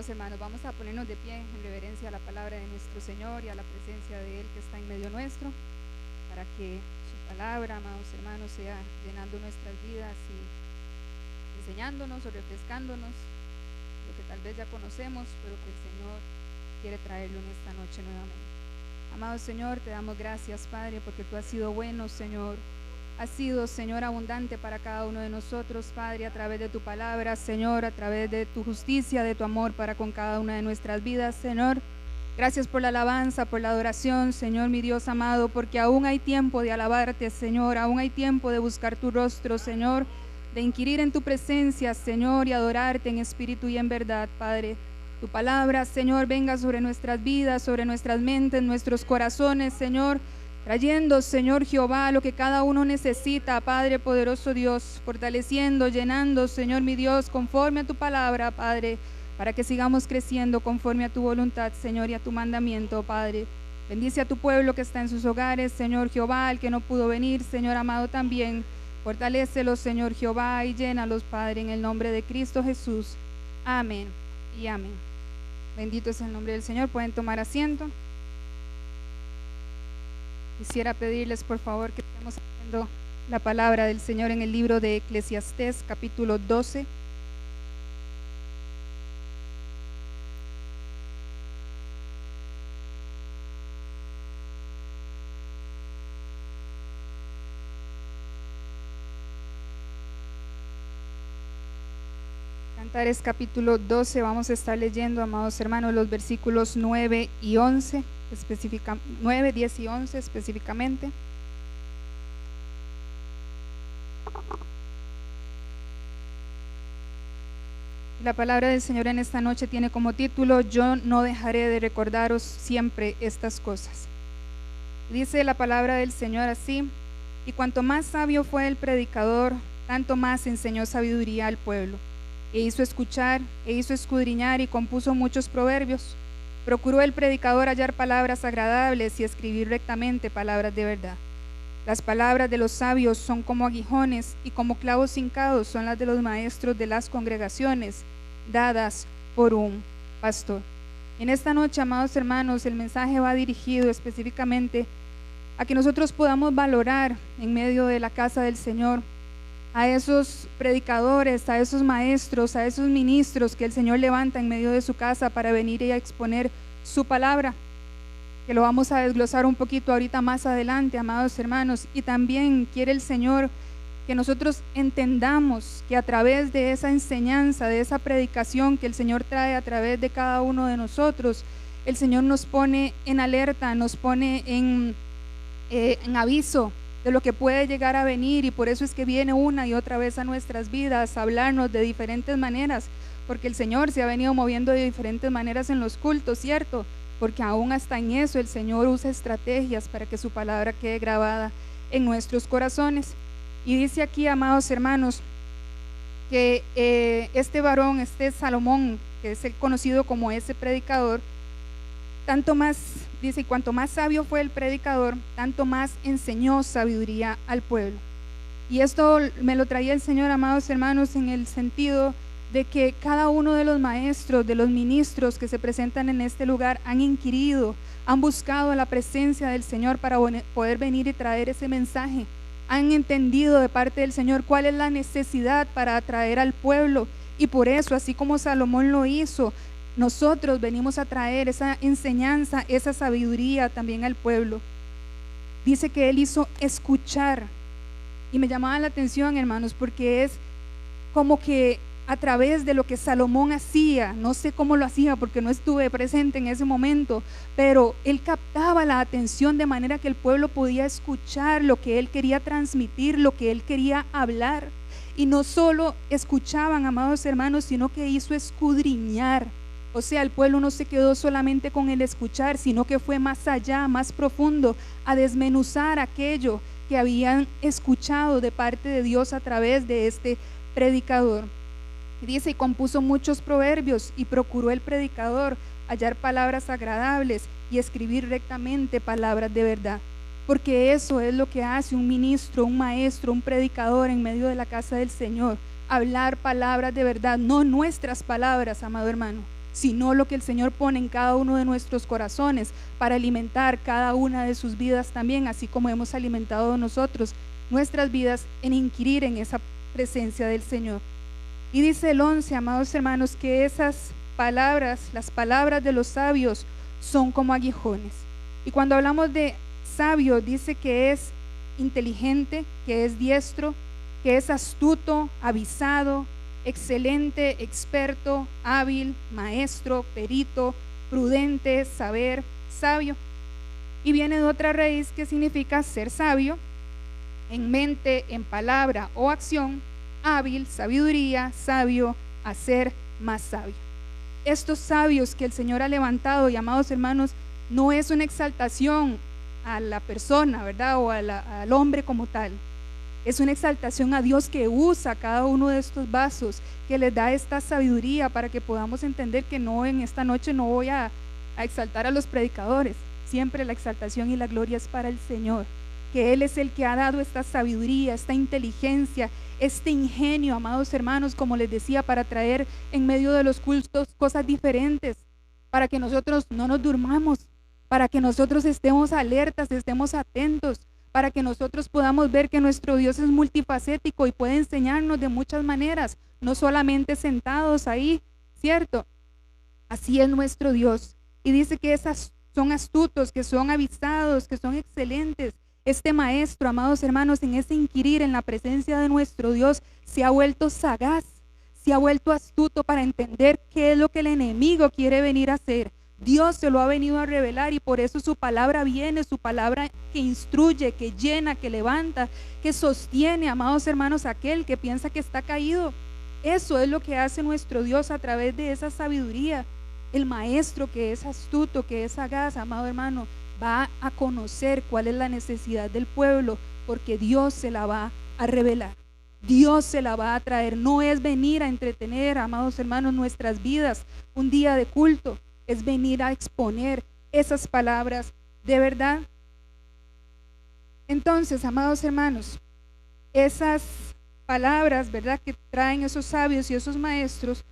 Amados hermanos, vamos a ponernos de pie en reverencia a la palabra de nuestro Señor y a la presencia de Él que está en medio nuestro, para que su palabra, amados hermanos, sea llenando nuestras vidas y enseñándonos o refrescándonos lo que tal vez ya conocemos, pero que el Señor quiere traerlo en esta noche nuevamente. Amado Señor, te damos gracias, Padre, porque tú has sido bueno, Señor. Has sido, Señor, abundante para cada uno de nosotros, Padre, a través de tu palabra, Señor, a través de tu justicia, de tu amor para con cada una de nuestras vidas, Señor. Gracias por la alabanza, por la adoración, Señor, mi Dios amado, porque aún hay tiempo de alabarte, Señor, aún hay tiempo de buscar tu rostro, Señor, de inquirir en tu presencia, Señor, y adorarte en espíritu y en verdad, Padre. Tu palabra, Señor, venga sobre nuestras vidas, sobre nuestras mentes, nuestros corazones, Señor, trayendo, Señor Jehová, lo que cada uno necesita, Padre poderoso Dios, fortaleciendo, llenando, Señor mi Dios, conforme a tu palabra, Padre, para que sigamos creciendo conforme a tu voluntad, Señor, y a tu mandamiento, Padre. Bendice a tu pueblo que está en sus hogares, Señor Jehová, el que no pudo venir, Señor amado también. Fortalécelos, Señor Jehová, y llénalos, Padre, en el nombre de Cristo Jesús. Amén y amén. Bendito es el nombre del Señor. Pueden tomar asiento. Quisiera pedirles, por favor, que estemos leyendo la palabra del Señor en el libro de Eclesiastés, capítulo 12. Cantares, capítulo 12, vamos a estar leyendo, amados hermanos, los versículos 9 y 11. 9, 10 y 11 específicamente. La palabra del Señor en esta noche tiene como título: Yo no dejaré de recordaros siempre estas cosas. Dice la palabra del Señor así: y cuanto más sabio fue el predicador, tanto más enseñó sabiduría al pueblo, e hizo escuchar, e hizo escudriñar, y compuso muchos proverbios. Procuró el predicador hallar palabras agradables y escribir rectamente palabras de verdad. Las palabras de los sabios son como aguijones, y como clavos hincados son las de los maestros de las congregaciones, dadas por un pastor. En esta noche, amados hermanos, el mensaje va dirigido específicamente a que nosotros podamos valorar en medio de la casa del Señor a esos predicadores, a esos maestros, a esos ministros que el Señor levanta en medio de su casa para venir y a exponer su palabra, que lo vamos a desglosar un poquito ahorita más adelante, amados hermanos. Y también quiere el Señor que nosotros entendamos que a través de esa enseñanza, de esa predicación que el Señor trae a través de cada uno de nosotros, el Señor nos pone en alerta, nos pone en aviso de lo que puede llegar a venir, y por eso es que viene una y otra vez a nuestras vidas a hablarnos de diferentes maneras, porque el Señor se ha venido moviendo de diferentes maneras en los cultos, ¿cierto? Porque aún hasta en eso el Señor usa estrategias para que su palabra quede grabada en nuestros corazones. Y dice aquí, amados hermanos, que este varón, este Salomón, que es el conocido como ese predicador, tanto más, dice, y cuanto más sabio fue el predicador, tanto más enseñó sabiduría al pueblo. Y esto me lo traía el Señor, amados hermanos, en el sentido de que cada uno de los maestros, de los ministros que se presentan en este lugar, han inquirido, han buscado la presencia del Señor para poder venir y traer ese mensaje. Han entendido de parte del Señor cuál es la necesidad para atraer al pueblo, y por eso, así como Salomón lo hizo, nosotros venimos a traer esa enseñanza, esa sabiduría también al pueblo. Dice que él hizo escuchar, y me llamaba la atención, hermanos, porque es como que a través de lo que Salomón hacía, no sé cómo lo hacía porque no estuve presente en ese momento, pero él captaba la atención de manera que el pueblo podía escuchar lo que él quería transmitir, lo que él quería hablar. Y no solo escuchaban, amados hermanos, sino que hizo escudriñar. O sea, el pueblo no se quedó solamente con el escuchar, sino que fue más allá, más profundo, a desmenuzar aquello que habían escuchado de parte de Dios a través de este predicador. Dice, y compuso muchos proverbios, y procuró el predicador hallar palabras agradables y escribir rectamente palabras de verdad. Porque eso es lo que hace un ministro, un maestro, un predicador en medio de la casa del Señor: hablar palabras de verdad, no nuestras palabras, amado hermano, sino lo que el Señor pone en cada uno de nuestros corazones para alimentar cada una de sus vidas también, así como hemos alimentado nosotros nuestras vidas en inquirir en esa presencia del Señor. Y dice el 11, amados hermanos, que esas palabras, las palabras de los sabios, son como aguijones. Y cuando hablamos de sabio, dice que es inteligente, que es diestro, que es astuto, avisado, excelente, experto, hábil, maestro, perito, prudente, saber, sabio. Y viene de otra raíz que significa ser sabio, en mente, en palabra o acción, hábil, sabiduría, sabio, hacer más sabio. Estos sabios que el Señor ha levantado, y amados hermanos, no es una exaltación a la persona, ¿verdad? O al hombre como tal. Es una exaltación a Dios que usa cada uno de estos vasos, que les da esta sabiduría para que podamos entender que no, en esta noche no voy a exaltar a los predicadores. Siempre la exaltación y la gloria es para el Señor, que Él es el que ha dado esta sabiduría, esta inteligencia, este ingenio, amados hermanos, como les decía, para traer en medio de los cultos cosas diferentes, para que nosotros no nos durmamos, para que nosotros estemos alertas, estemos atentos, para que nosotros podamos ver que nuestro Dios es multifacético y puede enseñarnos de muchas maneras, no solamente sentados ahí, ¿cierto? Así es nuestro Dios. Y dice que esas son astutos, que son avisados, que son excelentes. Este maestro, amados hermanos, en ese inquirir en la presencia de nuestro Dios, se ha vuelto sagaz, se ha vuelto astuto para entender qué es lo que el enemigo quiere venir a hacer. Dios se lo ha venido a revelar y por eso su palabra viene, su palabra que instruye, que llena, que levanta, que sostiene, amados hermanos, a aquel que piensa que está caído. Eso es lo que hace nuestro Dios a través de esa sabiduría. El maestro que es astuto, que es sagaz, amado hermano, va a conocer cuál es la necesidad del pueblo, porque Dios se la va a revelar. Dios se la va a traer. No es venir a entretener, amados hermanos, nuestras vidas un día de culto. Es venir a exponer esas palabras de verdad. Entonces, amados hermanos, esas palabras, ¿verdad?, que traen esos sabios y esos maestros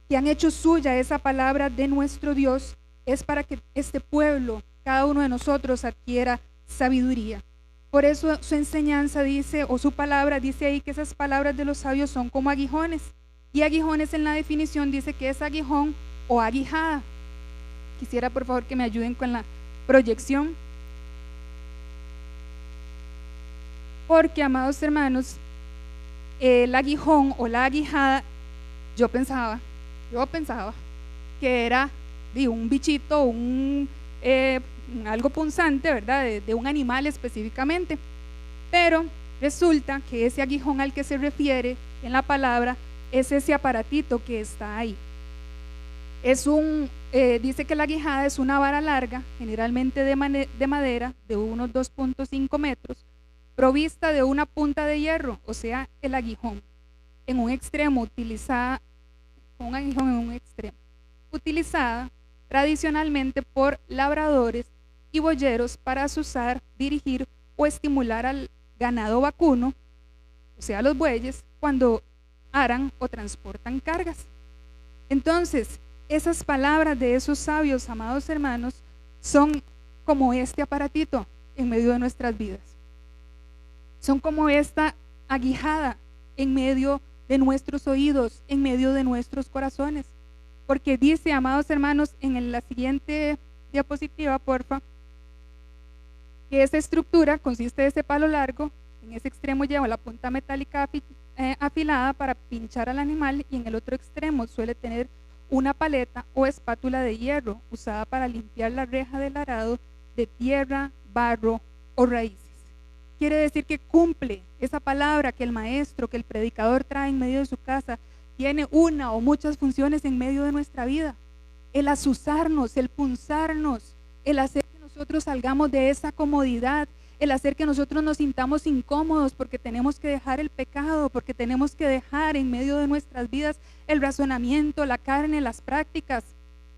que han hecho suya esa palabra de nuestro Dios, es para que este pueblo, cada uno de nosotros, adquiera sabiduría. Por eso su enseñanza dice, o su palabra dice ahí, que esas palabras de los sabios son como aguijones. Y aguijones en la definición dice que es aguijón o aguijada. Quisiera por favor que me ayuden con la proyección. Porque, amados hermanos, el aguijón o la aguijada, yo pensaba que era de un bichito, algo punzante, ¿verdad? De un animal específicamente. Pero resulta que ese aguijón al que se refiere en la palabra es ese aparatito que está ahí. Dice que la aguijada es una vara larga, generalmente de madera, de unos 2.5 metros, provista de una punta de hierro, o sea, el aguijón, en un extremo, utilizada tradicionalmente por labradores y boyeros para azuzar, dirigir o estimular al ganado vacuno, o sea, los bueyes, cuando aran o transportan cargas. Entonces, esas palabras de esos sabios, amados hermanos, son como este aparatito en medio de nuestras vidas. Son como esta aguijada en medio de nuestros oídos, en medio de nuestros corazones. Porque dice, amados hermanos, en la siguiente diapositiva, porfa, que esta estructura consiste de ese palo largo, en ese extremo lleva la punta metálica afilada para pinchar al animal y en el otro extremo suele tener una paleta o espátula de hierro usada para limpiar la reja del arado de tierra, barro o raíces. Quiere decir que cumple esa palabra que el maestro, que el predicador trae en medio de su casa, tiene una o muchas funciones en medio de nuestra vida. El azuzarnos, el punzarnos, el hacer que nosotros salgamos de esa comodidad, el hacer que nosotros nos sintamos incómodos porque tenemos que dejar el pecado, porque tenemos que dejar en medio de nuestras vidas el razonamiento, la carne, las prácticas.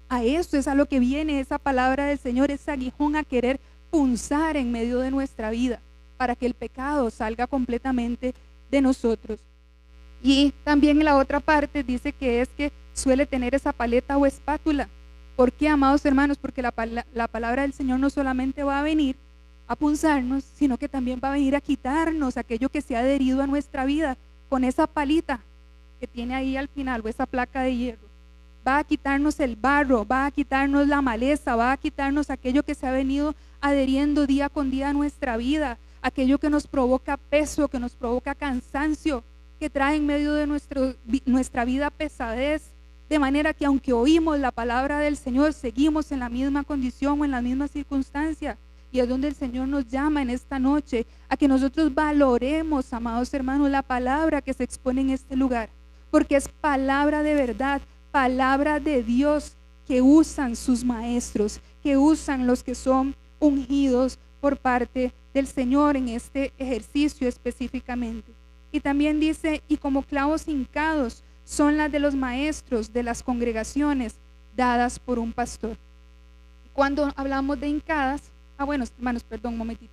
A eso es a lo que viene esa palabra del Señor, ese aguijón a querer punzar en medio de nuestra vida para que el pecado salga completamente de nosotros. Y también en la otra parte dice que es que suele tener esa paleta o espátula. ¿Por qué, amados hermanos? Porque la palabra del Señor no solamente va a venir a punzarnos, sino que también va a venir a quitarnos aquello que se ha adherido a nuestra vida con esa palita que tiene ahí al final, o esa placa de hierro. Va a quitarnos el barro, va a quitarnos la maleza, va a quitarnos aquello que se ha venido adheriendo día con día a nuestra vida, aquello que nos provoca peso, que nos provoca cansancio, que trae en medio de nuestra vida pesadez, de manera que aunque oímos la palabra del Señor, seguimos en la misma condición o en la misma circunstancia. Y es donde el Señor nos llama en esta noche a que nosotros valoremos, amados hermanos, la palabra que se expone en este lugar, porque es palabra de verdad, palabra de Dios que usan sus maestros, que usan los que son ungidos por parte del Señor en este ejercicio específicamente. Y también dice, y como clavos hincados son las de los maestros de las congregaciones dadas por un pastor. Cuando hablamos de hincadas, bueno, hermanos, perdón, un momentito.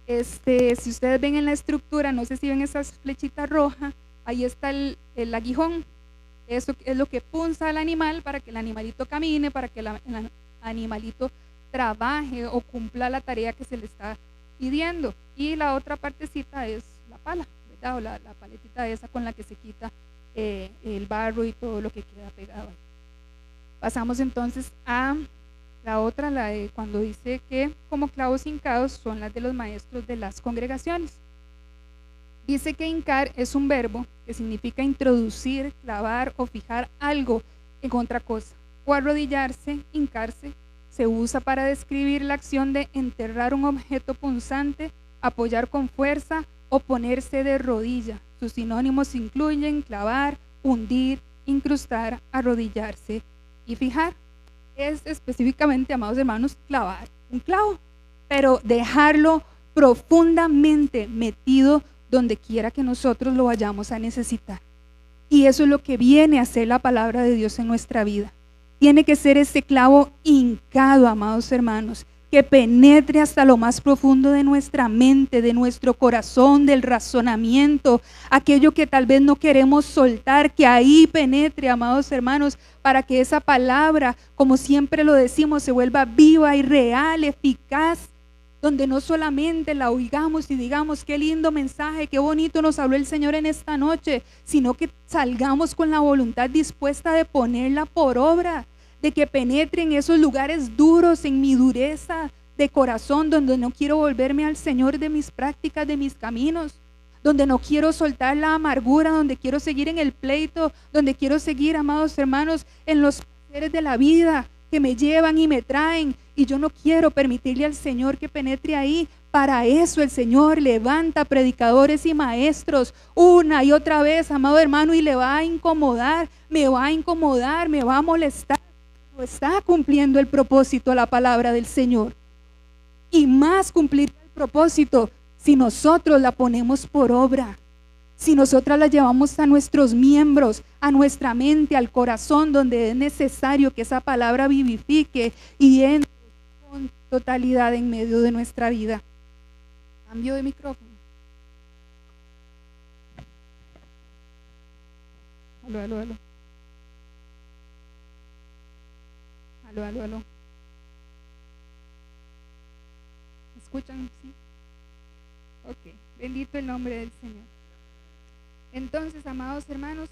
Si ustedes ven en la estructura, no sé si ven esas flechitas rojas, ahí está el aguijón. Eso es lo que punza al animal para que el animalito camine, para que el animalito trabaje o cumpla la tarea que se le está pidiendo. Y la otra partecita es la pala, ¿verdad? O la paletita esa con la que se quita el barro y todo lo que queda pegado. Pasamos entonces a la otra, la de cuando dice que como clavos hincados son las de los maestros de las congregaciones. Dice que hincar es un verbo que significa introducir, clavar o fijar algo en otra cosa. O arrodillarse, hincarse, se usa para describir la acción de enterrar un objeto punzante, apoyar con fuerza o ponerse de rodilla. Sus sinónimos incluyen clavar, hundir, incrustar, arrodillarse y fijar. Es específicamente, amados hermanos, clavar un clavo, pero dejarlo profundamente metido donde quiera que nosotros lo vayamos a necesitar. Y eso es lo que viene a ser la palabra de Dios en nuestra vida. Tiene que ser ese clavo hincado, amados hermanos, que penetre hasta lo más profundo de nuestra mente, de nuestro corazón, del razonamiento, aquello que tal vez no queremos soltar, que ahí penetre, amados hermanos, para que esa palabra, como siempre lo decimos, se vuelva viva y real, eficaz, donde no solamente la oigamos y digamos qué lindo mensaje, qué bonito nos habló el Señor en esta noche, sino que salgamos con la voluntad dispuesta de ponerla por obra, de que penetre en esos lugares duros, en mi dureza de corazón, donde no quiero volverme al Señor de mis prácticas, de mis caminos, donde no quiero soltar la amargura, donde quiero seguir en el pleito, donde quiero seguir, amados hermanos, en los placeres de la vida que me llevan y me traen, y yo no quiero permitirle al Señor que penetre ahí. Para eso el Señor levanta predicadores y maestros una y otra vez, amado hermano, y le va a incomodar, me va a molestar. No está cumpliendo el propósito, la palabra del Señor. Y más cumplir el propósito si nosotros la ponemos por obra, si nosotras la llevamos a nuestros miembros, a nuestra mente, al corazón, donde es necesario que esa palabra vivifique y entre con totalidad en medio de nuestra vida. Cambio de micrófono. Aló. ¿Me escuchan? ¿Sí? Ok, bendito el nombre del Señor. Entonces, amados hermanos,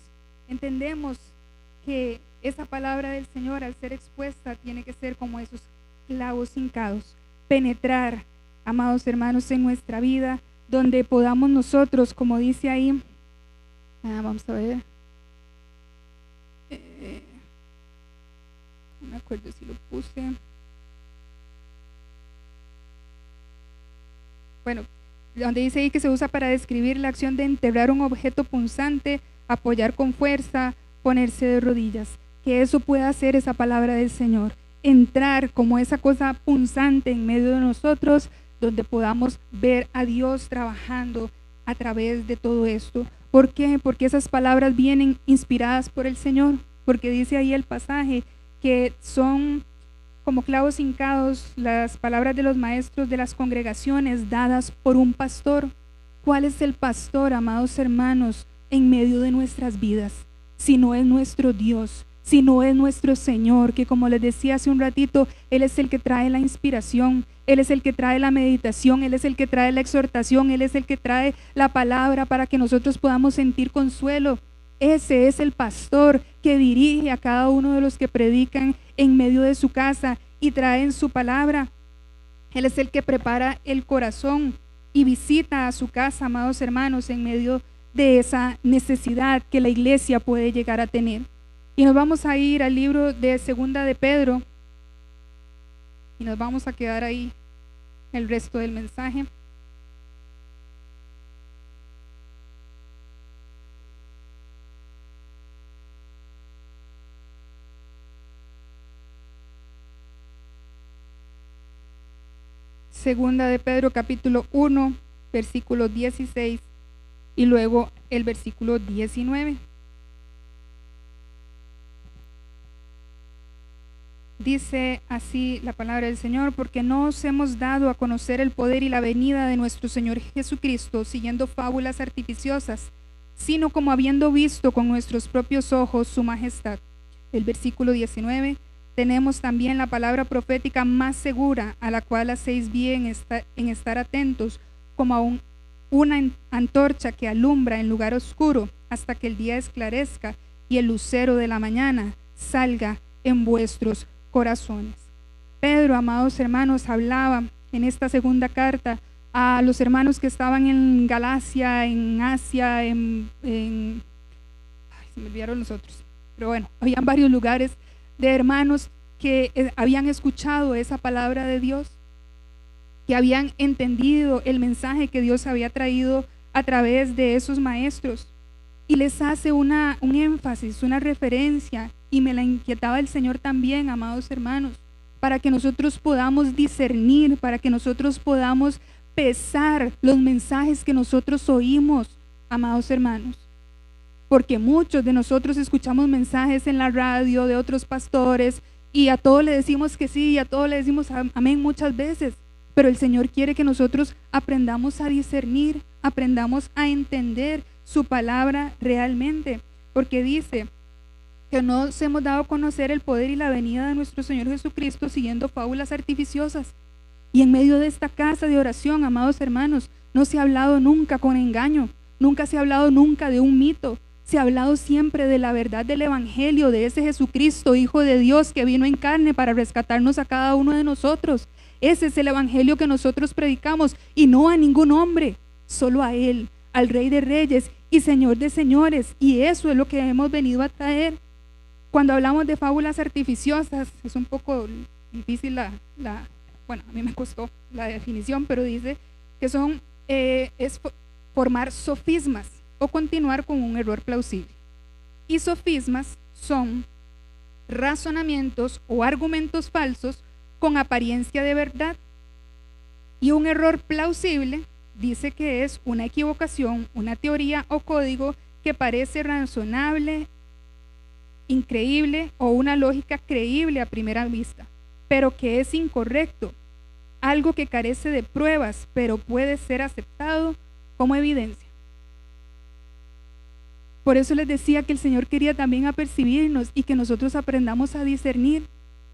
entendemos que esa palabra del Señor, al ser expuesta, tiene que ser como esos clavos hincados, penetrar, amados hermanos, en nuestra vida, donde podamos nosotros, como dice ahí, vamos a ver, no me acuerdo si lo puse. Bueno, donde dice ahí que se usa para describir la acción de enterrar un objeto punzante, apoyar con fuerza, ponerse de rodillas. Que eso pueda hacer esa palabra del Señor. Entrar como esa cosa punzante en medio de nosotros, donde podamos ver a Dios trabajando a través de todo esto. ¿Por qué? Porque esas palabras vienen inspiradas por el Señor. Porque dice ahí el pasaje que son como clavos hincados las palabras de los maestros de las congregaciones dadas por un pastor. ¿Cuál es el pastor, amados hermanos, en medio de nuestras vidas si no es nuestro Dios, si no es nuestro Señor, que como les decía hace un ratito, Él es el que trae la inspiración, Él es el que trae la meditación, Él es el que trae la exhortación, Él es el que trae la palabra para que nosotros podamos sentir consuelo. Ese es el pastor que dirige a cada uno de los que predican en medio de su casa y traen su palabra. Él es el que prepara el corazón y visita a su casa, amados hermanos, en medio de esa necesidad que la iglesia puede llegar a tener. Y nos vamos a ir al libro de Segunda de Pedro y nos vamos a quedar ahí el resto del mensaje. Segunda de Pedro capítulo 1, versículo 16 y luego el versículo 19. Dice así la palabra del Señor: porque no os hemos dado a conocer el poder y la venida de nuestro Señor Jesucristo siguiendo fábulas artificiosas, sino como habiendo visto con nuestros propios ojos su majestad. El versículo 19: tenemos también la palabra profética más segura, a la cual hacéis bien en estar atentos, como a una antorcha que alumbra en lugar oscuro, hasta que el día esclarezca y el lucero de la mañana salga en vuestros corazones. Pedro, amados hermanos, hablaba en esta segunda carta a los hermanos que estaban en Galacia, en Asia, se me olvidaron los otros, pero bueno, habían varios lugares de hermanos que habían escuchado esa palabra de Dios, que habían entendido el mensaje que Dios había traído a través de esos maestros, y les hace un énfasis, una referencia, y me la inquietaba el Señor también, amados hermanos, para que nosotros podamos discernir, para que nosotros podamos pesar los mensajes que nosotros oímos, amados hermanos. Porque muchos de nosotros escuchamos mensajes en la radio de otros pastores y a todos le decimos que sí y a todos le decimos amén muchas veces, pero el Señor quiere que nosotros aprendamos a discernir, aprendamos a entender su palabra realmente, porque dice que no nos hemos dado a conocer el poder y la venida de nuestro Señor Jesucristo siguiendo fábulas artificiosas. Y en medio de esta casa de oración, amados hermanos, no se ha hablado nunca con engaño, nunca se ha hablado nunca de un mito. Se ha hablado siempre de la verdad del Evangelio, de ese Jesucristo, Hijo de Dios, que vino en carne para rescatarnos a cada uno de nosotros. Ese es el Evangelio que nosotros predicamos, y no a ningún hombre, solo a Él, al Rey de Reyes y Señor de Señores. Y eso es lo que hemos venido a traer. Cuando hablamos de fábulas artificiosas, es un poco difícil bueno, a mí me costó la definición, pero dice que es formar sofismas o continuar con un error plausible. Y sofismas son razonamientos o argumentos falsos con apariencia de verdad. Y un error plausible dice que es una equivocación, una teoría o código que parece razonable, increíble o una lógica creíble a primera vista, pero que es incorrecto, algo que carece de pruebas, pero puede ser aceptado como evidencia. Por eso les decía que el Señor quería también apercibirnos y que nosotros aprendamos a discernir,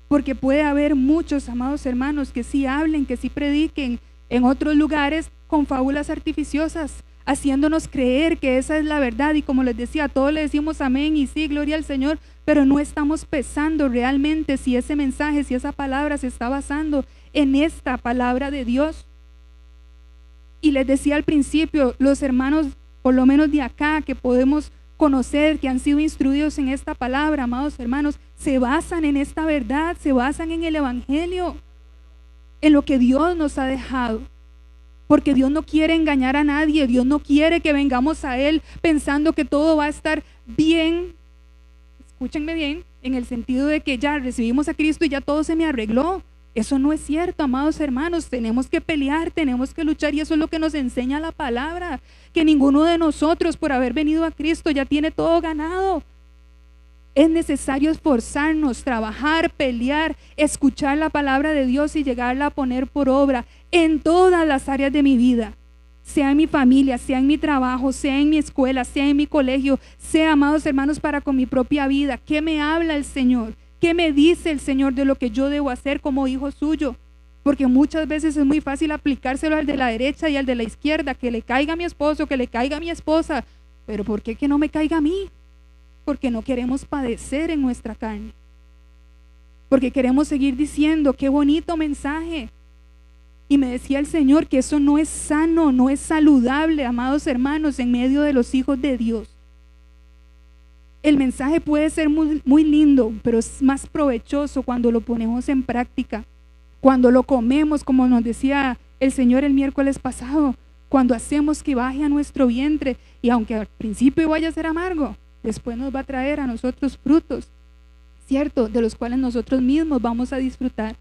porque puede haber muchos, amados hermanos, que sí hablen, que sí prediquen en otros lugares con fábulas artificiosas, haciéndonos creer que esa es la verdad, y como les decía, a todos le decimos amén y sí, gloria al Señor, pero no estamos pesando realmente si ese mensaje, si esa palabra se está basando en esta palabra de Dios. Y les decía al principio, los hermanos, por lo menos de acá, que podemos conocer, que han sido instruidos en esta palabra, amados hermanos, se basan en esta verdad, se basan en el Evangelio, en lo que Dios nos ha dejado. Porque Dios no quiere engañar a nadie, Dios no quiere que vengamos a Él pensando que todo va a estar bien. Escúchenme bien, en el sentido de que ya recibimos a Cristo y ya todo se me arregló. Eso no es cierto, amados hermanos. Tenemos que pelear, tenemos que luchar, y eso es lo que nos enseña la palabra, que ninguno de nosotros por haber venido a Cristo ya tiene todo ganado. Es necesario esforzarnos, trabajar, pelear, escuchar la palabra de Dios y llegarla a poner por obra en todas las áreas de mi vida. sea en mi familia, sea en mi trabajo, sea en mi escuela, sea en mi colegio, sea, amados hermanos, para con mi propia vida. ¿Qué me habla el Señor? ¿Qué me dice el Señor de lo que yo debo hacer como hijo suyo? Porque muchas veces es muy fácil aplicárselo al de la derecha y al de la izquierda, que le caiga a mi esposo, que le caiga a mi esposa. Pero ¿por qué que no me caiga a mí? Porque no queremos padecer en nuestra carne. Porque queremos seguir diciendo, qué bonito mensaje. Y me decía el Señor que eso no es sano, no es saludable, amados hermanos, en medio de los hijos de Dios. El mensaje puede ser muy lindo, pero es más provechoso cuando lo ponemos en práctica. Cuando lo comemos, como nos decía el Señor el miércoles pasado, cuando hacemos que baje a nuestro vientre, y aunque al principio vaya a ser amargo, después nos va a traer a nosotros frutos, ¿cierto? De los cuales nosotros mismos vamos a disfrutar.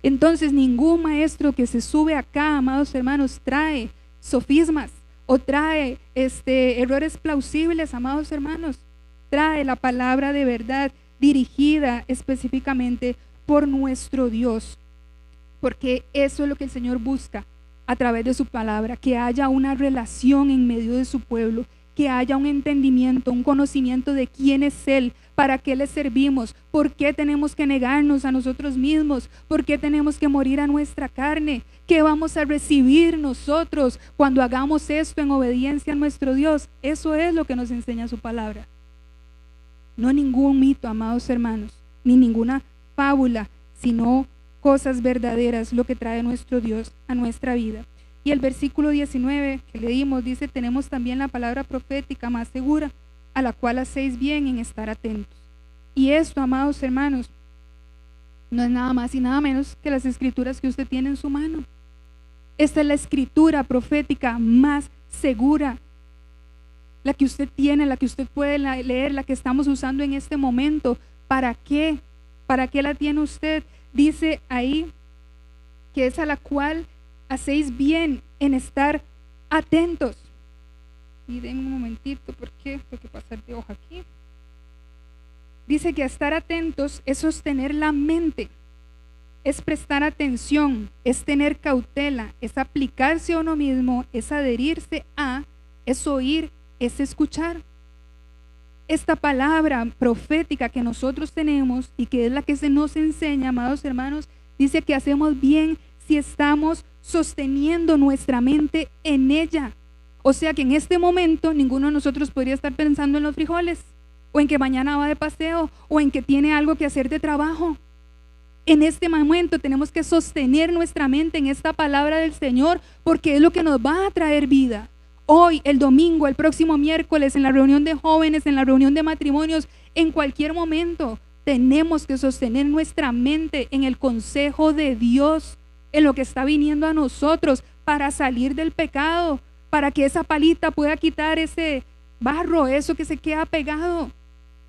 Entonces, ningún maestro que se sube acá, amados hermanos, trae sofismas o trae errores plausibles, amados hermanos. Trae la palabra de verdad dirigida específicamente por nuestro Dios. Porque eso es lo que el Señor busca a través de su palabra, que haya una relación en medio de su pueblo, que haya un entendimiento, un conocimiento de quién es Él, para qué le servimos, por qué tenemos que negarnos a nosotros mismos, por qué tenemos que morir a nuestra carne, qué vamos a recibir nosotros cuando hagamos esto en obediencia a nuestro Dios. Eso es lo que nos enseña su palabra. No ningún mito, amados hermanos, ni ninguna fábula, sino cosas verdaderas, lo que trae nuestro Dios a nuestra vida. Y el versículo 19 que leímos dice, tenemos también la palabra profética más segura, a la cual hacéis bien en estar atentos. Y esto, amados hermanos, no es nada más y nada menos que las escrituras que usted tiene en su mano. Esta es la escritura profética más segura, la que usted tiene, la que usted puede leer, la que estamos usando en este momento. ¿Para qué? ¿Para qué la tiene usted? Dice ahí que es a la cual hacéis bien en estar atentos. Y denme un momentito, porque tengo que pasar de hoja aquí. Dice que estar atentos es sostener la mente, es prestar atención, es tener cautela, es aplicarse a uno mismo, es adherirse a, es oír, es escuchar. Esta palabra profética que nosotros tenemos y que es la que se nos enseña, amados hermanos, dice que hacemos bien si estamos sosteniendo nuestra mente en ella. O sea que en este momento ninguno de nosotros podría estar pensando en los frijoles, o en que mañana va de paseo, o en que tiene algo que hacer de trabajo. En este momento tenemos que sostener nuestra mente en esta palabra del Señor, porque es lo que nos va a traer vida. Hoy, el domingo, el próximo miércoles, en la reunión de jóvenes, en la reunión de matrimonios, en cualquier momento, tenemos que sostener nuestra mente en el consejo de Dios, en lo que está viniendo a nosotros para salir del pecado, para que esa palita pueda quitar ese barro, eso que se queda pegado.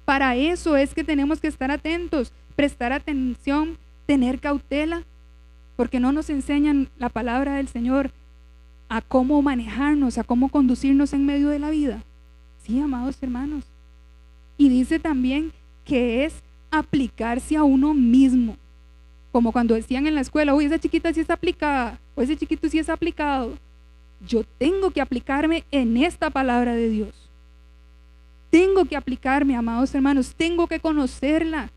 Para eso es que tenemos que estar atentos, prestar atención, tener cautela, porque no nos enseñan la palabra del Señor a cómo manejarnos, a cómo conducirnos en medio de la vida. Sí, amados hermanos. Y dice también que es aplicarse a uno mismo. Como cuando decían en la escuela, uy, esa chiquita sí está aplicada, o ese chiquito sí es aplicado. Yo tengo que aplicarme en esta palabra de Dios. Tengo que aplicarme, amados hermanos, tengo que conocerla.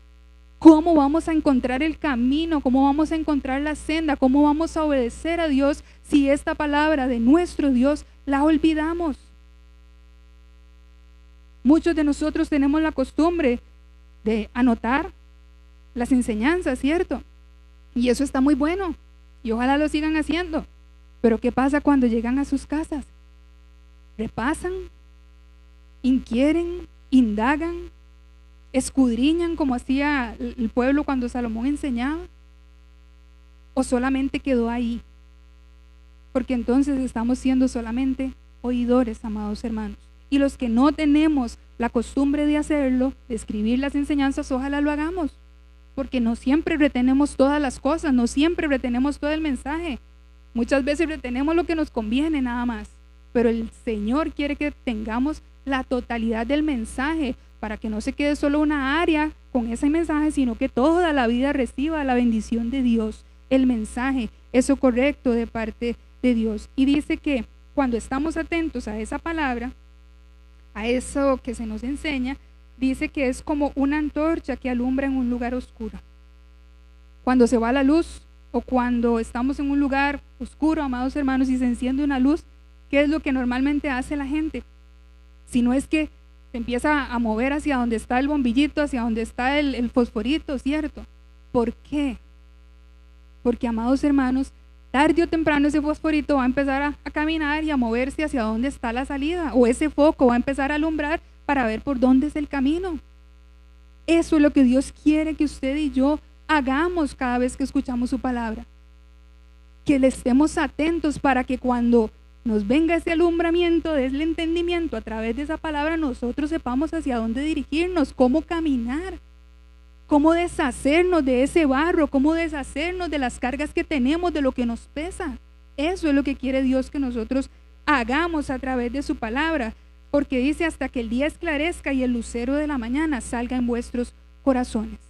¿Cómo vamos a encontrar el camino? ¿Cómo vamos a encontrar la senda? ¿Cómo vamos a obedecer a Dios si esta palabra de nuestro Dios la olvidamos? Muchos de nosotros tenemos la costumbre de anotar las enseñanzas, ¿cierto? Y eso está muy bueno y ojalá lo sigan haciendo. Pero ¿qué pasa cuando llegan a sus casas? ¿Repasan? ¿Inquieren? ¿Indagan? ¿Escudriñan como hacía el pueblo cuando Salomón enseñaba? ¿O solamente quedó ahí? Porque entonces estamos siendo solamente oidores, amados hermanos. Y los que no tenemos la costumbre de hacerlo, de escribir las enseñanzas, ojalá lo hagamos. Porque no siempre retenemos todas las cosas, no siempre retenemos todo el mensaje. Muchas veces retenemos lo que nos conviene nada más. Pero el Señor quiere que tengamos la totalidad del mensaje, para que no se quede solo una área con ese mensaje, sino que toda la vida reciba la bendición de Dios, el mensaje, eso correcto de parte de Dios. Y dice que cuando estamos atentos a esa palabra, a eso que se nos enseña, dice que es como una antorcha que alumbra en un lugar oscuro. Cuando se va la luz o cuando estamos en un lugar oscuro, amados hermanos, y se enciende una luz, ¿qué es lo que normalmente hace la gente? Si no es que se empieza a mover hacia donde está el bombillito, hacia donde está el fosforito, ¿cierto? ¿Por qué? Porque, amados hermanos, tarde o temprano ese fosforito va a empezar a caminar y a moverse hacia donde está la salida, o ese foco va a empezar a alumbrar para ver por dónde es el camino. Eso es lo que Dios quiere que usted y yo hagamos cada vez que escuchamos su palabra. Que le estemos atentos para que cuando nos venga ese alumbramiento, ese entendimiento a través de esa palabra, nosotros sepamos hacia dónde dirigirnos, cómo caminar, cómo deshacernos de ese barro, cómo deshacernos de las cargas que tenemos, de lo que nos pesa. Eso es lo que quiere Dios que nosotros hagamos a través de su palabra, porque dice hasta que el día esclarezca y el lucero de la mañana salga en vuestros corazones.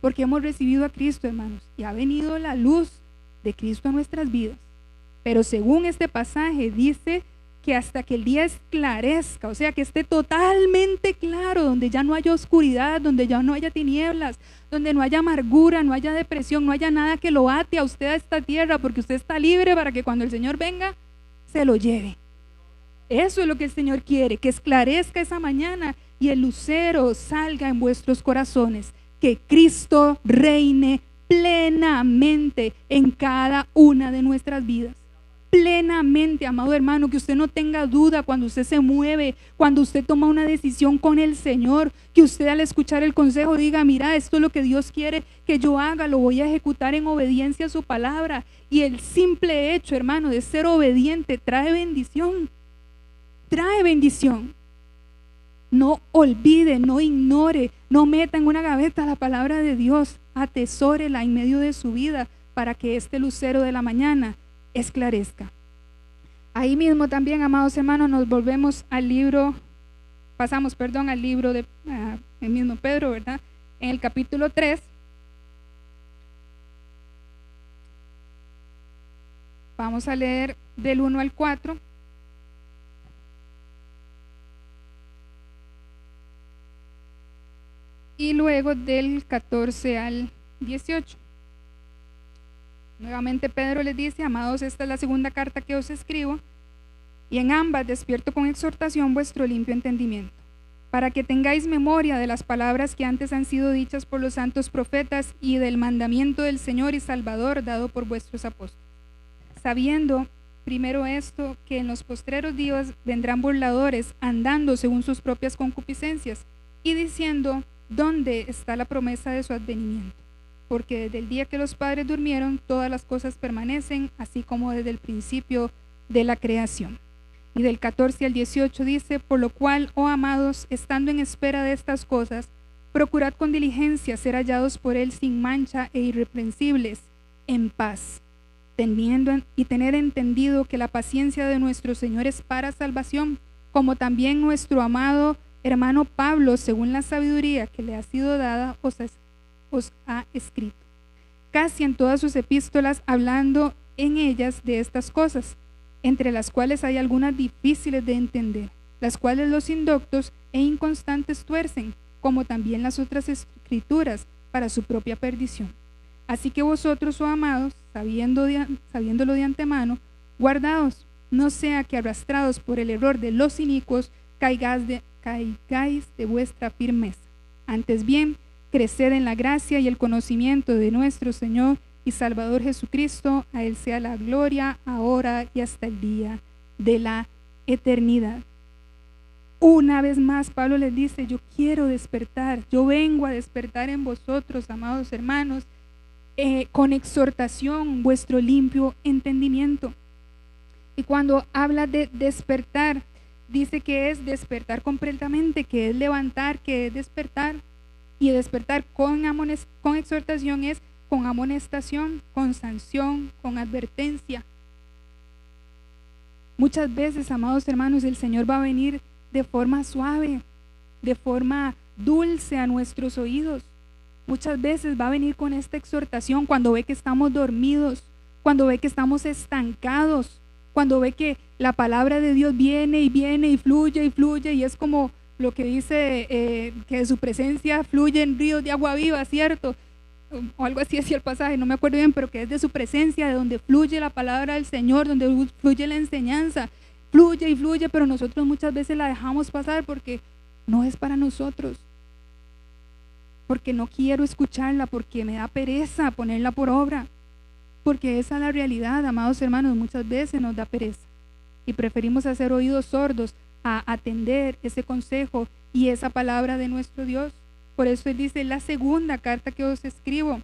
Porque hemos recibido a Cristo, hermanos, y ha venido la luz de Cristo a nuestras vidas. Pero según este pasaje dice que hasta que el día esclarezca, o sea, que esté totalmente claro, donde ya no haya oscuridad, donde ya no haya tinieblas, donde no haya amargura, no haya depresión, no haya nada que lo ate a usted a esta tierra, porque usted está libre para que cuando el Señor venga, se lo lleve. Eso es lo que el Señor quiere, que esclarezca esa mañana y el lucero salga en vuestros corazones, que Cristo reine plenamente en cada una de nuestras vidas. Plenamente, amado hermano, que usted no tenga duda cuando usted se mueve, cuando usted toma una decisión con el Señor, que usted al escuchar el consejo diga, mira, esto es lo que Dios quiere que yo haga, lo voy a ejecutar en obediencia a su palabra. Y el simple hecho, hermano, de ser obediente trae bendición. Trae bendición. No olvide, no ignore, no meta en una gaveta la palabra de Dios, atesórela en medio de su vida para que este lucero de la mañana esclarezca. Ahí mismo también, amados hermanos, nos volvemos al libro, al libro de el mismo Pedro, ¿verdad? En el capítulo 3, vamos a leer del 1 al 4. Y luego del 14 al 18. Nuevamente Pedro les dice, amados, esta es la segunda carta que os escribo, y en ambas despierto con exhortación vuestro limpio entendimiento, para que tengáis memoria de las palabras que antes han sido dichas por los santos profetas y del mandamiento del Señor y Salvador dado por vuestros apóstoles. Sabiendo primero esto, que en los postreros días vendrán burladores andando según sus propias concupiscencias y diciendo, ¿dónde está la promesa de su advenimiento? Porque desde el día que los padres durmieron, todas las cosas permanecen, así como desde el principio de la creación. Y del 14 al 18 dice, por lo cual, oh amados, estando en espera de estas cosas, procurad con diligencia ser hallados por él sin mancha e irreprensibles, en paz, teniendo y tener entendido que la paciencia de nuestro Señor es para salvación, como también nuestro amado hermano Pablo, según la sabiduría que le ha sido dada, os ha escrito, casi en todas sus epístolas, hablando en ellas de estas cosas, entre las cuales hay algunas difíciles de entender, las cuales los indoctos e inconstantes tuercen, como también las otras escrituras, para su propia perdición. Así que vosotros, oh amados, sabiéndolo de antemano, guardaos, no sea que arrastrados por el error de los inicuos, caigáis de vuestra firmeza. Antes bien, creced en la gracia y el conocimiento de nuestro Señor y Salvador Jesucristo. A Él sea la gloria, ahora y hasta el día de la eternidad. Una vez más, Pablo les dice, yo quiero despertar, yo vengo a despertar en vosotros, amados hermanos, con exhortación, vuestro limpio entendimiento. Y cuando habla de despertar, dice que es despertar completamente, que es levantar, que es despertar. Y despertar con exhortación es con amonestación, con sanción, con advertencia. Muchas veces, amados hermanos, el Señor va a venir de forma suave, de forma dulce a nuestros oídos. Muchas veces va a venir con esta exhortación cuando ve que estamos dormidos, cuando ve que estamos estancados, cuando ve que La palabra de Dios viene y fluye y es como lo que dice que de su presencia fluyen ríos de agua viva, ¿cierto? O algo así decía el pasaje, no me acuerdo bien, pero que es de su presencia, de donde fluye la palabra del Señor, donde fluye la enseñanza, fluye y fluye, pero nosotros muchas veces la dejamos pasar porque no es para nosotros, porque no quiero escucharla, porque me da pereza ponerla por obra, porque esa es la realidad, amados hermanos, muchas veces nos da pereza y preferimos hacer oídos sordos a atender ese consejo y esa palabra de nuestro Dios. Por eso él dice, la segunda carta que os escribo,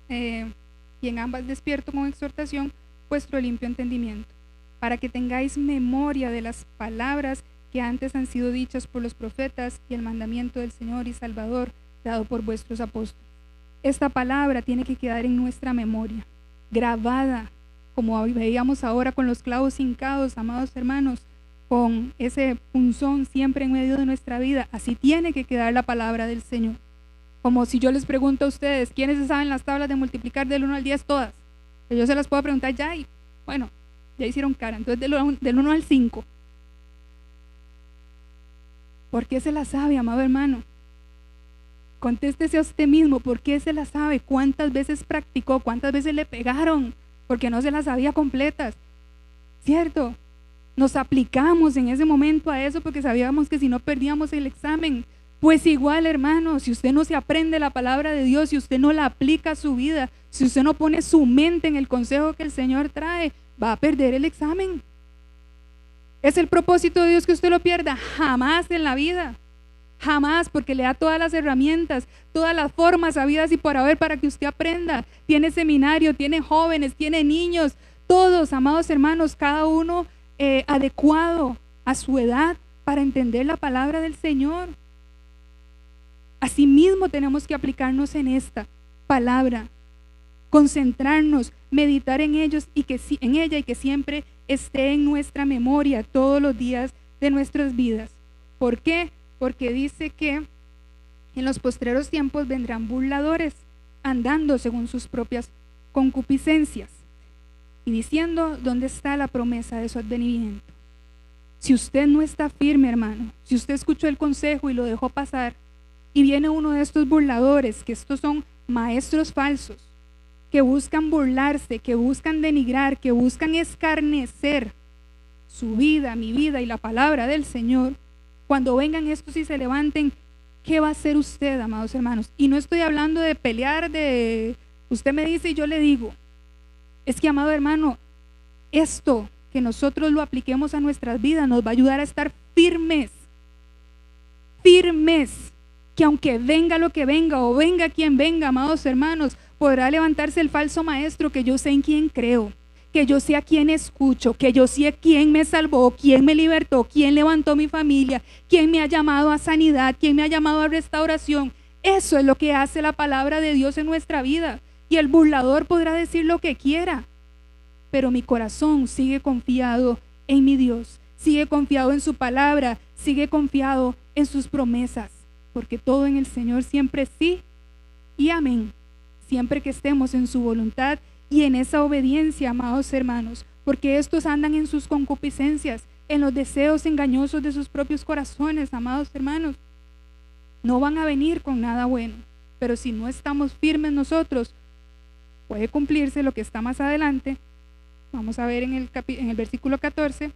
y en ambas despierto con exhortación vuestro limpio entendimiento, para que tengáis memoria de las palabras que antes han sido dichas por los profetas y el mandamiento del Señor y Salvador dado por vuestros apóstoles. Esta palabra tiene que quedar en nuestra memoria, grabada, como veíamos ahora con los clavos hincados, amados hermanos, con ese punzón siempre en medio de nuestra vida. Así tiene que quedar la palabra del Señor. Como si yo les pregunto a ustedes, ¿quiénes se saben las tablas de multiplicar del 1 al 10 todas? Que yo se las puedo preguntar ya y bueno, ya hicieron cara. Entonces del 1 al 5. ¿Por qué se la sabe, amado hermano? Contéstese a usted mismo, ¿por qué se la sabe? ¿Cuántas veces practicó? ¿Cuántas veces le pegaron? Porque no se las sabía completas, ¿cierto? Nos aplicamos en ese momento a eso porque sabíamos que si no perdíamos el examen. Pues igual, hermano, si usted no se aprende la palabra de Dios, si usted no la aplica a su vida, si usted no pone su mente en el consejo que el Señor trae, va a perder el examen. ¿Es el propósito de Dios que usted lo pierda? Jamás en la vida. Jamás, porque le da todas las herramientas, todas las formas habidas y por haber para que usted aprenda. Tiene seminario, tiene jóvenes, tiene niños, todos, amados hermanos, cada uno adecuado a su edad para entender la palabra del Señor. Asimismo tenemos que aplicarnos en esta palabra, concentrarnos, meditar en ellos en ella y que siempre esté en nuestra memoria todos los días de nuestras vidas. ¿Por qué? Porque dice que en los postreros tiempos vendrán burladores, andando según sus propias concupiscencias y diciendo, ¿dónde está la promesa de su advenimiento? Si usted no está firme, hermano, si usted escuchó el consejo y lo dejó pasar, y viene uno de estos burladores, que estos son maestros falsos, que buscan burlarse, que buscan denigrar, que buscan escarnecer su vida, mi vida y la palabra del Señor, cuando vengan estos y se levanten, ¿qué va a hacer usted, amados hermanos? Y no estoy hablando de pelear, de usted me dice y yo le digo. Es que, amado hermano, esto que nosotros lo apliquemos a nuestras vidas nos va a ayudar a estar firmes, que aunque venga lo que venga o venga quien venga, amados hermanos, podrá levantarse el falso maestro, que yo sé en quién creo, que yo sé a quién escucho, que yo sé quién me salvó, quién me libertó, quién levantó mi familia, quién me ha llamado a sanidad, quién me ha llamado a restauración. Eso es lo que hace la palabra de Dios en nuestra vida. Y el burlador podrá decir lo que quiera, pero mi corazón sigue confiado en mi Dios, sigue confiado en su palabra, sigue confiado en sus promesas, porque todo en el Señor siempre sí y amén, siempre que estemos en su voluntad y en esa obediencia, amados hermanos, porque estos andan en sus concupiscencias, en los deseos engañosos de sus propios corazones, amados hermanos. No van a venir con nada bueno, pero si no estamos firmes nosotros, puede cumplirse lo que está más adelante. Vamos a ver en el versículo 14,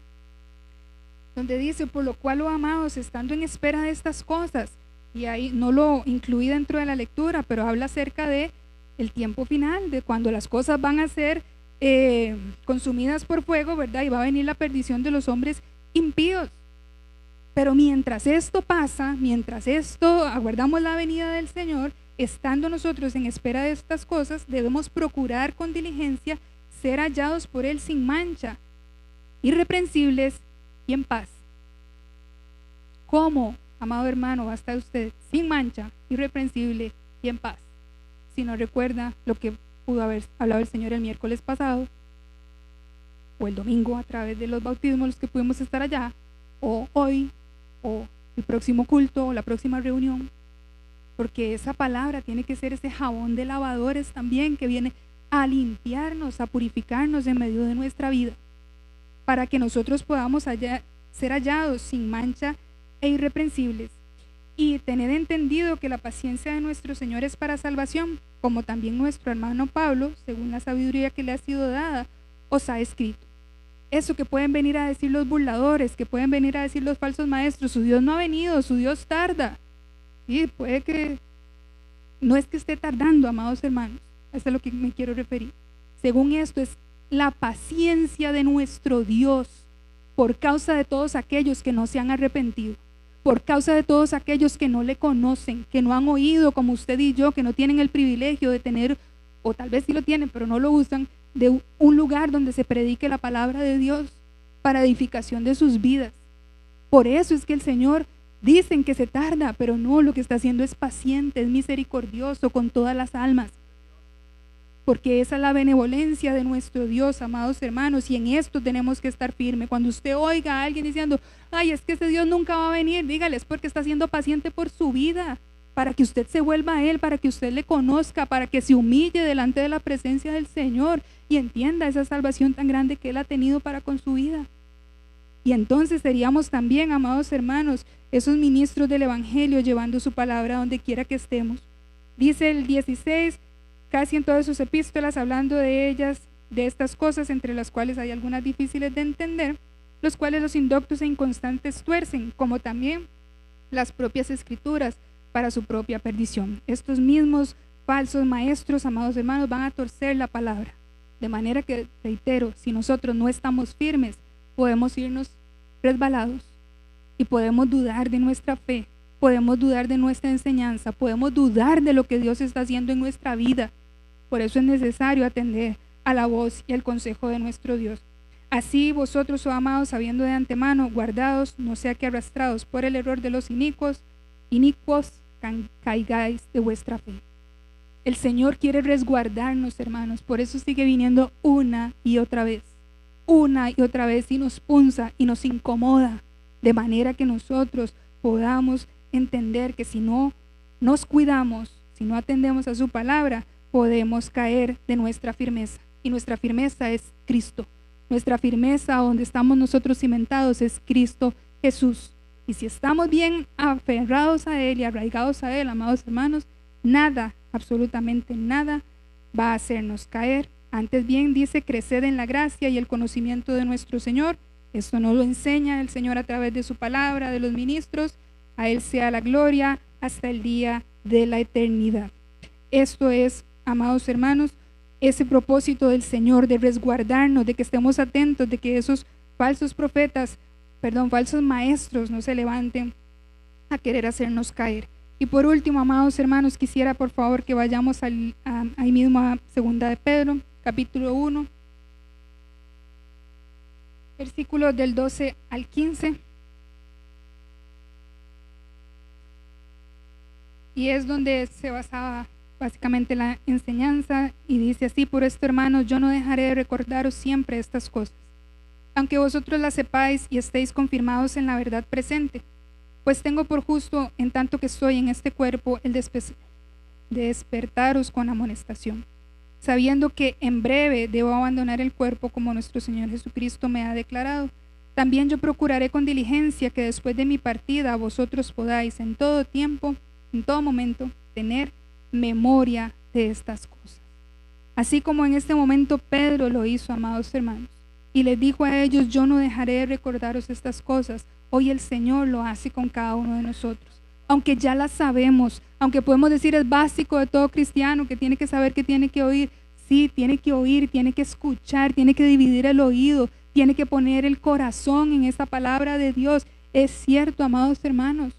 donde dice, por lo cual, oh amados, estando en espera de estas cosas, y ahí no lo incluí dentro de la lectura, pero habla acerca de el tiempo final, de cuando las cosas van a ser consumidas por fuego, ¿verdad? Y va a venir la perdición de los hombres impíos. Pero mientras esto pasa, mientras esto aguardamos la venida del Señor, estando nosotros en espera de estas cosas, debemos procurar con diligencia ser hallados por Él sin mancha, irreprensibles y en paz. ¿Cómo, amado hermano, va a estar usted sin mancha, irreprensible y en paz? Si no recuerda lo que pudo haber hablado el Señor el miércoles pasado, o el domingo a través de los bautismos, los que pudimos estar allá, o hoy, o el próximo culto, o la próxima reunión, porque esa palabra tiene que ser ese jabón de lavadores también, que viene a limpiarnos, a purificarnos en medio de nuestra vida. para que nosotros podamos ser hallados sin mancha e irreprensibles. Y tened entendido que la paciencia de nuestro Señor es para salvación, como también nuestro hermano Pablo, según la sabiduría que le ha sido dada, os ha escrito. Eso que pueden venir a decir los burladores, que pueden venir a decir los falsos maestros, su Dios no ha venido, su Dios tarda. Sí, puede que no es que esté tardando, amados hermanos, eso es a lo que me quiero referir. Según esto es la paciencia de nuestro Dios por causa de todos aquellos que no se han arrepentido, por causa de todos aquellos que no le conocen, que no han oído como usted y yo, que no tienen el privilegio de tener, o tal vez sí lo tienen, pero no lo usan, de un lugar donde se predique la palabra de Dios para edificación de sus vidas. Por eso es que el Señor dicen que se tarda, pero no, lo que está haciendo es paciente, es misericordioso con todas las almas. Porque esa es la benevolencia de nuestro Dios, amados hermanos, y en esto tenemos que estar firmes. Cuando usted oiga a alguien diciendo, ay, es que ese Dios nunca va a venir, dígale, es porque está siendo paciente por su vida, para que usted se vuelva a Él, para que usted le conozca, para que se humille delante de la presencia del Señor y entienda esa salvación tan grande que Él ha tenido para con su vida. Y entonces seríamos también, amados hermanos, esos ministros del Evangelio llevando su palabra donde quiera que estemos. Dice el 16, casi en todas sus epístolas, hablando de ellas, de estas cosas, entre las cuales hay algunas difíciles de entender, los cuales los indoctos e inconstantes tuercen, como también las propias escrituras, para su propia perdición. Estos mismos falsos maestros, amados hermanos, van a torcer la palabra. De manera que, reitero, si nosotros no estamos firmes, podemos irnos resbalados y podemos dudar de nuestra fe, podemos dudar de nuestra enseñanza, podemos dudar de lo que Dios está haciendo en nuestra vida. Por eso es necesario atender a la voz y al consejo de nuestro Dios. Así vosotros, oh amados, sabiendo de antemano, guardados, no sea que arrastrados por el error de los inicuos caigáis de vuestra fe. El Señor quiere resguardarnos, hermanos, por eso sigue viniendo una y otra vez y nos punza y nos incomoda, de manera que nosotros podamos entender que si no nos cuidamos, si no atendemos a su palabra, podemos caer de nuestra firmeza. Y nuestra firmeza es Cristo. Nuestra firmeza, donde estamos nosotros cimentados, es Cristo Jesús. Y si estamos bien aferrados a Él y arraigados a Él, amados hermanos, nada, absolutamente nada, va a hacernos caer. Antes bien dice, creced en la gracia y el conocimiento de nuestro Señor. Esto nos lo enseña el Señor a través de su palabra, de los ministros. A Él sea la gloria hasta el día de la eternidad. Esto es, amados hermanos, ese propósito del Señor de resguardarnos, de que estemos atentos, de que esos falsos maestros no se levanten a querer hacernos caer. Y por último, amados hermanos, quisiera por favor que vayamos ahí mismo a 2 de Pedro, capítulo 1, versículos del 12 al 15. Y es donde se basaba básicamente la enseñanza, y dice así: por esto, hermanos, yo no dejaré de recordaros siempre estas cosas, aunque vosotros las sepáis y estéis confirmados en la verdad presente. Pues tengo por justo, en tanto que estoy en este cuerpo, el despertaros con amonestación, sabiendo que en breve debo abandonar el cuerpo, como nuestro Señor Jesucristo me ha declarado. También yo procuraré con diligencia que después de mi partida vosotros podáis en todo tiempo, en todo momento, tener memoria de estas cosas. Así como en este momento Pedro lo hizo, amados hermanos, y les dijo a ellos: yo no dejaré de recordaros estas cosas. Hoy el Señor lo hace con cada uno de nosotros. Aunque ya las sabemos, aunque podemos decir es básico de todo cristiano, que tiene que saber, que tiene que oír. Sí, tiene que oír, tiene que escuchar, tiene que dividir el oído, tiene que poner el corazón en esta palabra de Dios. Es cierto, amados hermanos,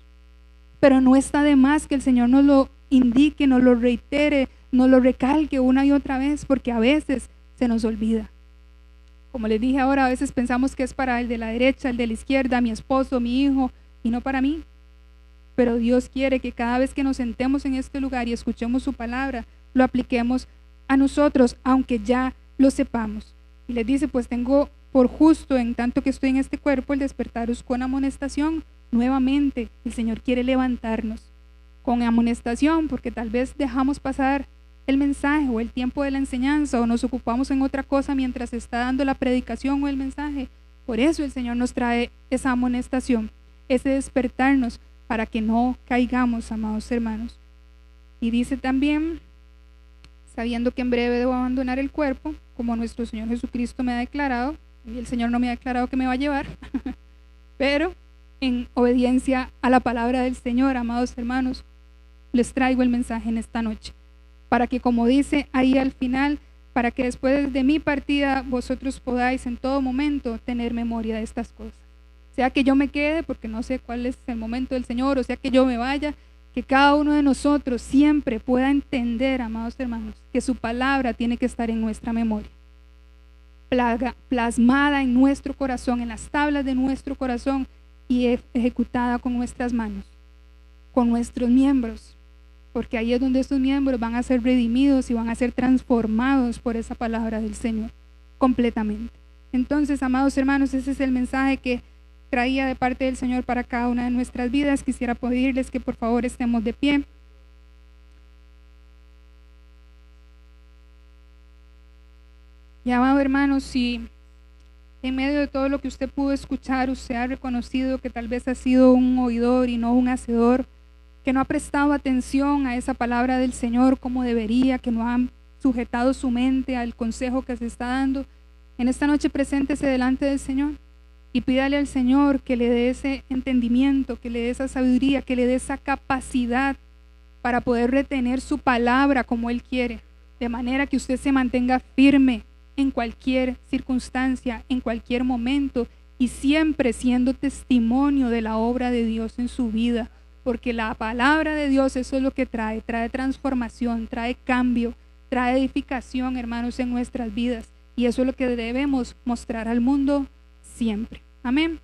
pero no está de más que el Señor nos lo indique, nos lo reitere, nos lo recalque una y otra vez, porque a veces se nos olvida. Como les dije ahora, a veces pensamos que es para el de la derecha, el de la izquierda, mi esposo, mi hijo, y no para mí. Pero Dios quiere que cada vez que nos sentemos en este lugar y escuchemos su palabra, lo apliquemos a nosotros, aunque ya lo sepamos. Y les dice: pues tengo por justo, en tanto que estoy en este cuerpo, el despertaros con amonestación. Nuevamente, el Señor quiere levantarnos con amonestación, porque tal vez dejamos pasar el mensaje o el tiempo de la enseñanza, o nos ocupamos en otra cosa mientras está dando la predicación o el mensaje, Por eso el Señor nos trae esa amonestación, ese despertarnos para que no caigamos, amados hermanos. Y dice también, sabiendo que en breve debo abandonar el cuerpo, como nuestro Señor Jesucristo me ha declarado, y el Señor no me ha declarado que me va a llevar, pero en obediencia a la palabra del Señor, amados hermanos, les traigo el mensaje en esta noche, para que, como dice ahí al final, para que después de mi partida vosotros podáis en todo momento tener memoria de estas cosas. Sea que yo me quede, porque no sé cuál es el momento del Señor, o sea que yo me vaya, que cada uno de nosotros siempre pueda entender, amados hermanos, que su palabra tiene que estar en nuestra memoria, plasmada en nuestro corazón, en las tablas de nuestro corazón y ejecutada con nuestras manos, con nuestros miembros, porque ahí es donde estos miembros van a ser redimidos y van a ser transformados por esa palabra del Señor completamente. Entonces, amados hermanos, ese es el mensaje que traía de parte del Señor para cada una de nuestras vidas. Quisiera pedirles que por favor estemos de pie. Y amado hermanos, si en medio de todo lo que usted pudo escuchar, usted ha reconocido que tal vez ha sido un oidor y no un hacedor, que no ha prestado atención a esa palabra del Señor como debería, que no ha sujetado su mente al consejo que se está dando, en esta noche preséntese delante del Señor y pídale al Señor que le dé ese entendimiento, que le dé esa sabiduría, que le dé esa capacidad para poder retener su palabra como Él quiere, de manera que usted se mantenga firme en cualquier circunstancia, en cualquier momento, y siempre siendo testimonio de la obra de Dios en su vida, porque la palabra de Dios, eso es lo que trae transformación, trae cambio, trae edificación, hermanos, en nuestras vidas, y eso es lo que debemos mostrar al mundo siempre. Amén.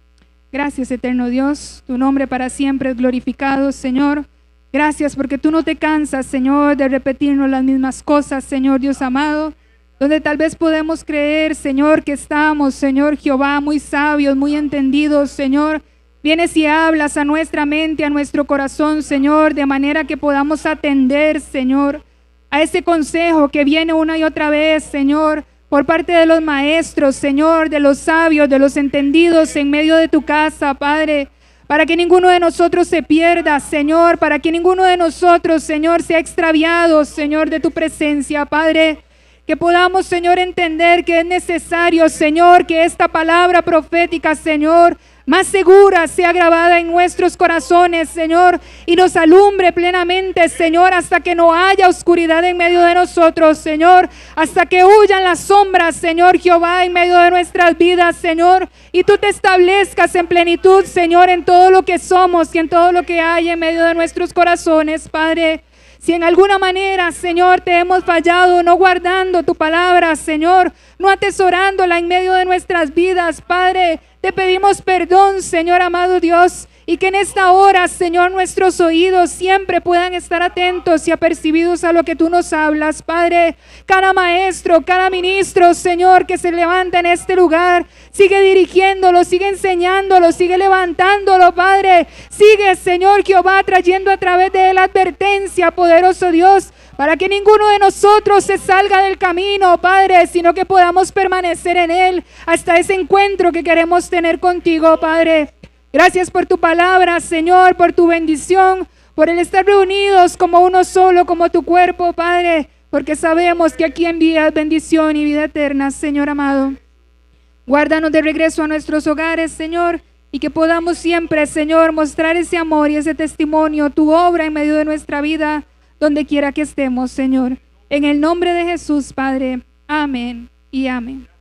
Gracias, eterno Dios, tu nombre para siempre es glorificado, Señor. Gracias porque tú no te cansas, Señor, de repetirnos las mismas cosas, Señor Dios amado, donde tal vez podemos creer, Señor, que estamos, Señor Jehová, muy sabios, muy entendidos, Señor. Vienes y hablas a nuestra mente, a nuestro corazón, Señor, de manera que podamos atender, Señor, a ese consejo que viene una y otra vez, Señor, por parte de los maestros, Señor, de los sabios, de los entendidos en medio de tu casa, Padre, para que ninguno de nosotros se pierda, Señor, para que ninguno de nosotros, Señor, sea extraviado, Señor, de tu presencia, Padre. Que podamos, Señor, entender que es necesario, Señor, que esta palabra profética, Señor, más segura sea grabada en nuestros corazones, Señor, y nos alumbre plenamente, Señor, hasta que no haya oscuridad en medio de nosotros, Señor, hasta que huyan las sombras, Señor Jehová, en medio de nuestras vidas, Señor, y tú te establezcas en plenitud, Señor, en todo lo que somos y en todo lo que hay en medio de nuestros corazones, Padre. Si en alguna manera, Señor, te hemos fallado, no guardando tu palabra, Señor, no atesorándola en medio de nuestras vidas, Padre, te pedimos perdón, Señor amado Dios, y que en esta hora, Señor, nuestros oídos siempre puedan estar atentos y apercibidos a lo que tú nos hablas, Padre. Cada maestro, cada ministro, Señor, que se levanta en este lugar, sigue dirigiéndolo, sigue enseñándolo, sigue levantándolo, Padre. Sigue, Señor Jehová, trayendo a través de él advertencia, poderoso Dios, para que ninguno de nosotros se salga del camino, Padre, sino que podamos permanecer en él hasta ese encuentro que queremos tener contigo, Padre. Gracias por tu palabra, Señor, por tu bendición, por el estar reunidos como uno solo, como tu cuerpo, Padre, porque sabemos que aquí envías bendición y vida eterna, Señor amado. Guárdanos de regreso a nuestros hogares, Señor, y que podamos siempre, Señor, mostrar ese amor y ese testimonio, tu obra en medio de nuestra vida, donde quiera que estemos, Señor. En el nombre de Jesús, Padre. Amén y amén.